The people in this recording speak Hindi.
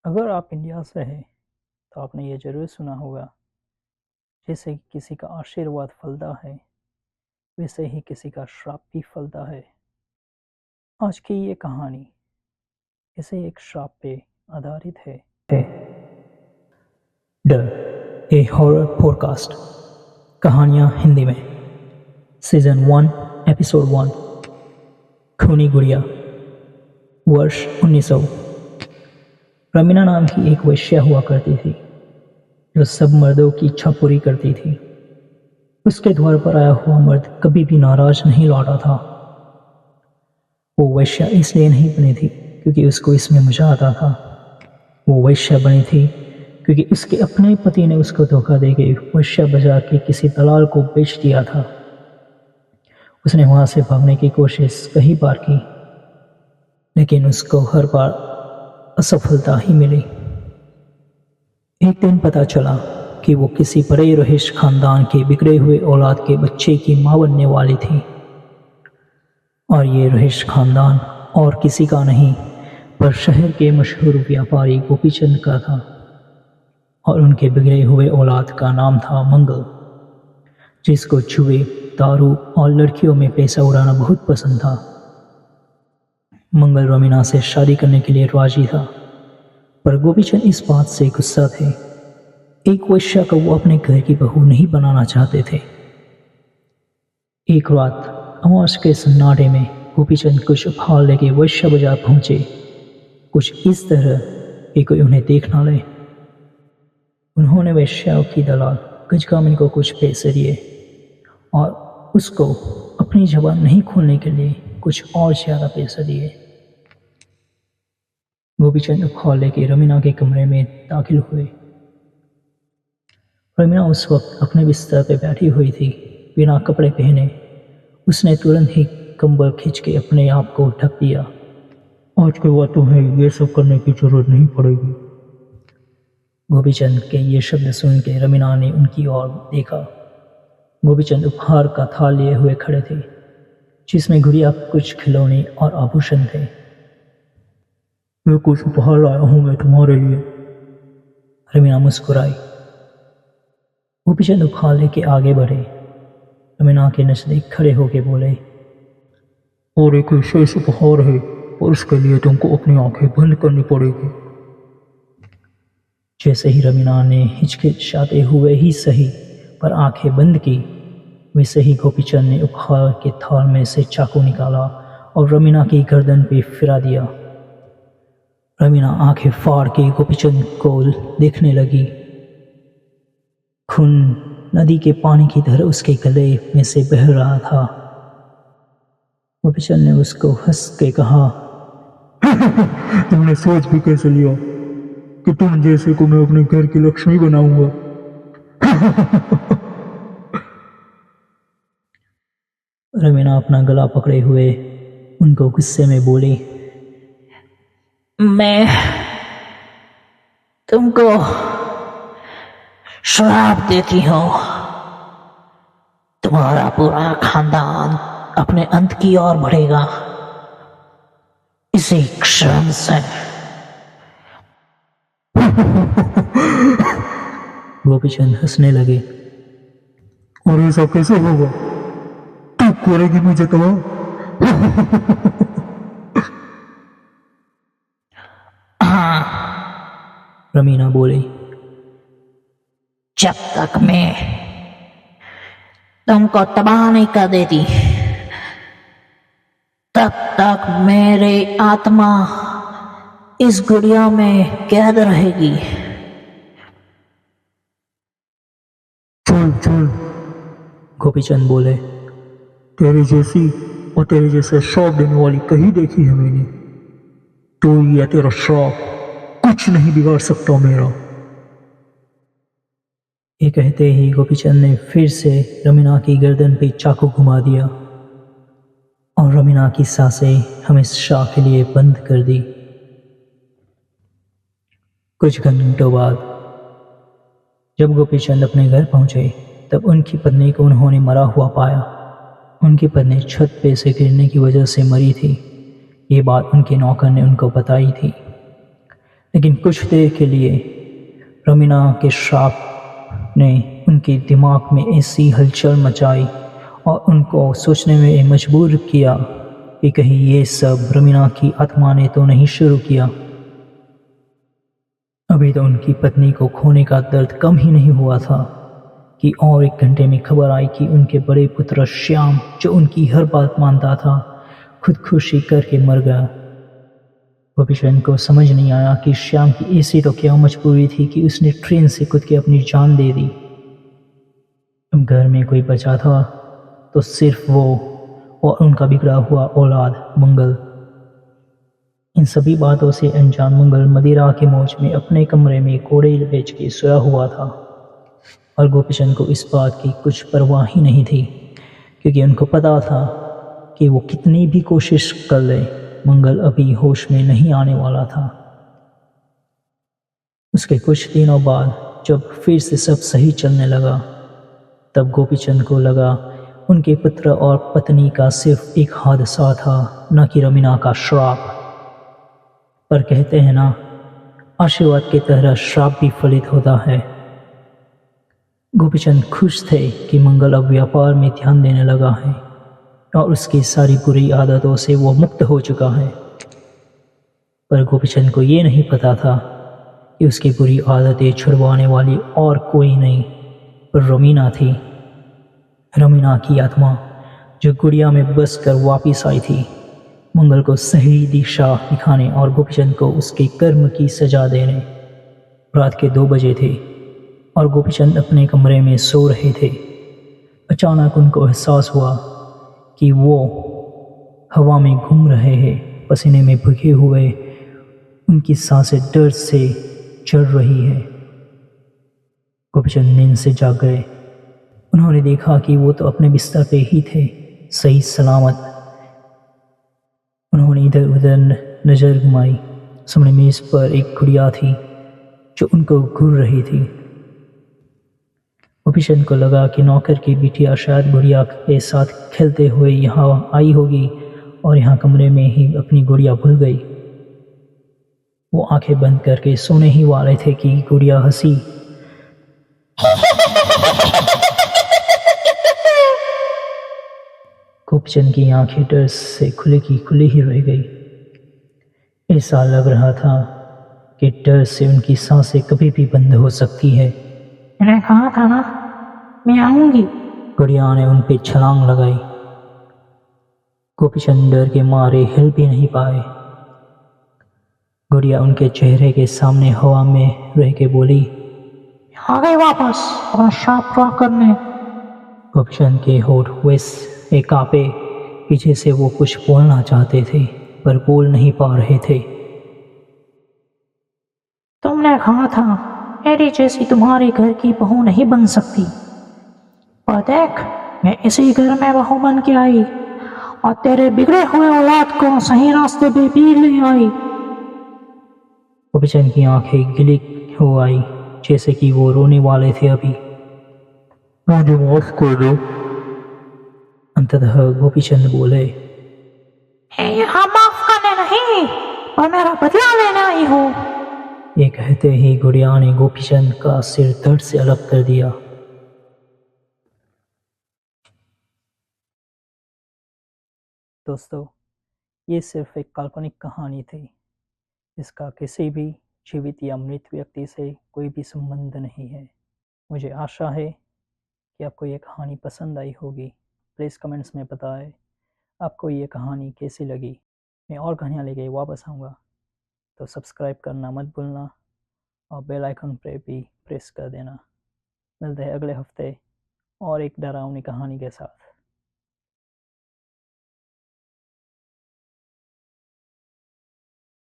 अगर आप इंडिया से हैं तो आपने ये ज़रूर सुना होगा, जैसे किसी का आशीर्वाद फलता है, वैसे ही किसी का श्राप भी फलता है। आज की ये कहानी ऐसे एक श्राप पे आधारित है। डर ए हॉरर पॉडकास्ट, कहानियाँ हिंदी में, सीजन 1, एपिसोड 1, खूनी गुड़िया। वर्ष 1900। रमीना नाम की एक वेश्या हुआ करती थी, जो सब मर्दों की इच्छा पूरी करती थी। उसके द्वार पर आया हुआ मर्द कभी भी नाराज नहीं लौटा था। वो वेश्या इसलिए नहीं बनी थी क्योंकि उसको इसमें मजा आता था। वो वेश्या बनी थी क्योंकि उसके अपने पति ने उसको धोखा देके वेश्या बाजार के किसी दलाल को बेच दिया था। उसने वहां से भागने की कोशिश कई बार की, लेकिन उसको हर बार असफलता ही मिली। एक दिन पता चला कि वो किसी बड़े रहीश खानदान के बिगड़े हुए औलाद के बच्चे की मां बनने वाली थी। और ये रहीश खानदान और किसी का नहीं, पर शहर के मशहूर व्यापारी गोपीचंद का था। और उनके बिगड़े हुए औलाद का नाम था मंगल, जिसको जुए, दारू और लड़कियों में पैसा उड़ाना बहुत पसंद था। मंगल रमीना से शादी करने के लिए राजी था, पर गोपीचंद इस बात से गुस्सा थे। एक वेश्या को वो अपने घर की बहू नहीं बनाना चाहते थे। एक रात अमावस के सन्नाटे में गोपीचंद कुछ उपहार लेके वेश्या बाजार पहुंचे, कुछ इस तरह कि कोई उन्हें देख ना ले। उन्होंने वेश्या की दलाल गजकामिनी को कुछ पैसे दिए और उसको अपनी जबान नहीं खोलने के लिए कुछ और ज्यादा पैसे दिए। गोपीचंद उपहार लेके रमीना के कमरे में दाखिल हुए। रमीना उस वक्त अपने बिस्तर पे बैठी हुई थी, बिना कपड़े पहने। उसने तुरंत ही कंबल खींच के अपने आप को ढक दिया। आज के बाद तुम्हें ये सब करने की जरूरत नहीं पड़ेगी। गोपीचंद के ये शब्द सुन के रमीना ने उनकी ओर देखा। गोपीचंद उपहार का थाल लिए हुए खड़े थे, जिसमें गुड़िया, कुछ खिलौने और आभूषण थे। मैं कुछ उपहार लाया हूं मैं तुम्हारे लिए, रमीना मुस्कुराई। गोपीचंद उपहार लेके आगे बढ़े। रमीना के नजदीक खड़े होके बोले, और एक विशेष उपहार है, और उसके लिए तुमको अपनी आंखें बंद करनी पड़ेगी। जैसे ही रमीना ने हिचकिचाते हुए ही सही पर आंखें बंद की, वैसे ही गोपीचंद ने उपहार के थाल में से चाकू निकाला और रमीना की गर्दन पे फिरा दिया। रमीना आंखें फाड़ के गोपीचंद को देखने लगी। खून नदी के पानी की तरह उसके गले में से बह रहा था। गोपीचंद ने उसको हंस के कहा, तुमने सोच भी कैसे लिया कि तुम जैसे को मैं अपने घर की लक्ष्मी बनाऊंगा। रमीना अपना गला पकड़े हुए उनको गुस्से में बोली, मैं तुमको श्राप देती हूँ। तुम्हारा पूरा खानदान अपने अंत की ओर बढ़ेगा इसी क्षण से। गोपीचंद हंसने लगे, और ऐसा कैसे होगा? तू करेगी मुझे तबाह? हाँ, रमीना बोली, जब तक मैं तुमको तबाह नहीं कर देती, तब तक मेरी आत्मा इस गुड़िया में कैद रहेगी। चल चल, गोपीचंद बोले, तेरे जैसी और तेरे जैसे श्राप देने वाली कहीं देखी है मैंने। तो ये तेरा श्राप कुछ नहीं बिगाड़ सकता मेरा। ये कहते ही गोपीचंद ने फिर से रमीना की गर्दन पे चाकू घुमा दिया और रमीना की सांसें हमेशा के लिए बंद कर दी। कुछ घंटों बाद जब गोपीचंद अपने घर पहुंचे, तब उनकी पत्नी को उन्होंने मरा हुआ पाया। उनकी पत्नी छत पे से गिरने की वजह से मरी थी। ये बात उनके नौकर ने उनको बताई थी, लेकिन कुछ देर के लिए रमीना के श्राप ने उनके दिमाग में ऐसी हलचल मचाई और उनको सोचने में मजबूर किया कि कहीं ये सब रमीना की आत्मा ने तो नहीं शुरू किया। अभी तो उनकी पत्नी को खोने का दर्द कम ही नहीं हुआ था कि और 1 घंटे में खबर आई कि उनके बड़े पुत्र श्याम, जो उनकी हर बात मानता था, खुदकुशी करके मर गया। गोपीचंद को समझ नहीं आया कि श्याम की ऐसी तो क्या मजबूरी थी कि उसने ट्रेन से कूद के अपनी जान दे दी। अब घर में कोई बचा था तो सिर्फ वो और उनका बिगड़ा हुआ औलाद मंगल। इन सभी बातों से अनजान मंगल मदिरा के मौज में अपने कमरे में कोड़े बेच के सोया हुआ था और गोपीचंद को इस बात की कुछ परवाह ही नहीं थी, क्योंकि उनको पता था कि वो कितनी भी कोशिश कर ले, मंगल अभी होश में नहीं आने वाला था। उसके कुछ दिनों बाद जब फिर से सब सही चलने लगा, तब गोपीचंद को लगा उनके पुत्र और पत्नी का सिर्फ एक हादसा था, न कि रमीना का श्राप। पर कहते हैं ना, आशीर्वाद की तरह श्राप भी फलित होता है। गोपीचंद खुश थे कि मंगल अब व्यापार में ध्यान देने लगा है और उसकी सारी बुरी आदतों से वो मुक्त हो चुका है। पर गोपीचंद को ये नहीं पता था कि उसकी बुरी आदतें छुड़वाने वाली और कोई नहीं पर रमीना थी। रमीना की आत्मा जो गुड़िया में बस कर वापिस आई थी, मंगल को सही दिशा दिखाने और गोपीचंद को उसके कर्म की सजा देने। रात के 2 बजे थे और गोपीचंद अपने कमरे में सो रहे थे। अचानक उनको एहसास हुआ कि वो हवा में घूम रहे हैं, पसीने में भीगे हुए, उनकी सांसें डर से चढ़ रही है। गोपीचंद नींद से जाग गए। उन्होंने देखा कि वो तो अपने बिस्तर पे ही थे, सही सलामत। उन्होंने इधर उधर नजर घुमाई। सामने मेज पर एक गुड़िया थी जो उनको घूर रही थी। गोपीचंद को लगा कि नौकर की बिटिया शायद गुड़िया के साथ खेलते हुए यहाँ आई होगी और यहाँ कमरे में ही अपनी गुड़िया भूल गई। वो आंखें बंद करके सोने ही वाले थे कि गुड़िया हंसी। गोपीचंद की आंखें डर से खुली की खुली ही रह गई। ऐसा लग रहा था कि डर से उनकी सांसें कभी भी बंद हो सकती है। मैंने कहा था ना, मैं आऊंगी। गुड़िया ने उन पे छलांग लगाई। गोपीचंद डर के मारे हिल भी नहीं पाए। गुड़िया उनके चेहरे के सामने हवा में रह के बोली, आ गई वापस और शाप पूरा करने। गोपीचंद के होठ वैसे कांपे कि जैसे वो कुछ बोलना चाहते थे पर बोल नहीं पा रहे थे। तुमने कहा था मेरी जैसी तुम्हारे घर की बहू नहीं बन सकती, पर देख, मैं इसी घर में बहू बन के आई और तेरे बिगड़े हुए औलाद को सही रास्ते पे भी ले आई। गोपीचंद की आंखें गिली हो आई, जैसे कि वो रोने वाले थे अभी। मुझे माफ कर दो। अंततः गोपीचंद बोले, मैं यहाँ माफ करने नहीं, पर मेरा बदला लेने आई हूँ। ये कहते ही गुड़िया ने गोपीचंद का सिर धड़ से अलग कर दिया। दोस्तों, ये सिर्फ एक काल्पनिक कहानी थी। इसका किसी भी जीवित या मृत व्यक्ति से कोई भी संबंध नहीं है। मुझे आशा है कि आपको ये कहानी पसंद आई होगी। प्लीज़ कमेंट्स में बताएं आपको ये कहानी कैसी लगी। मैं और कहानियाँ लेके वापस आऊँगा, तो सब्सक्राइब करना मत भूलना और बेल आइकन पे भी प्रेस कर देना। मिलते हैं अगले हफ्ते और एक डरावनी कहानी के साथ।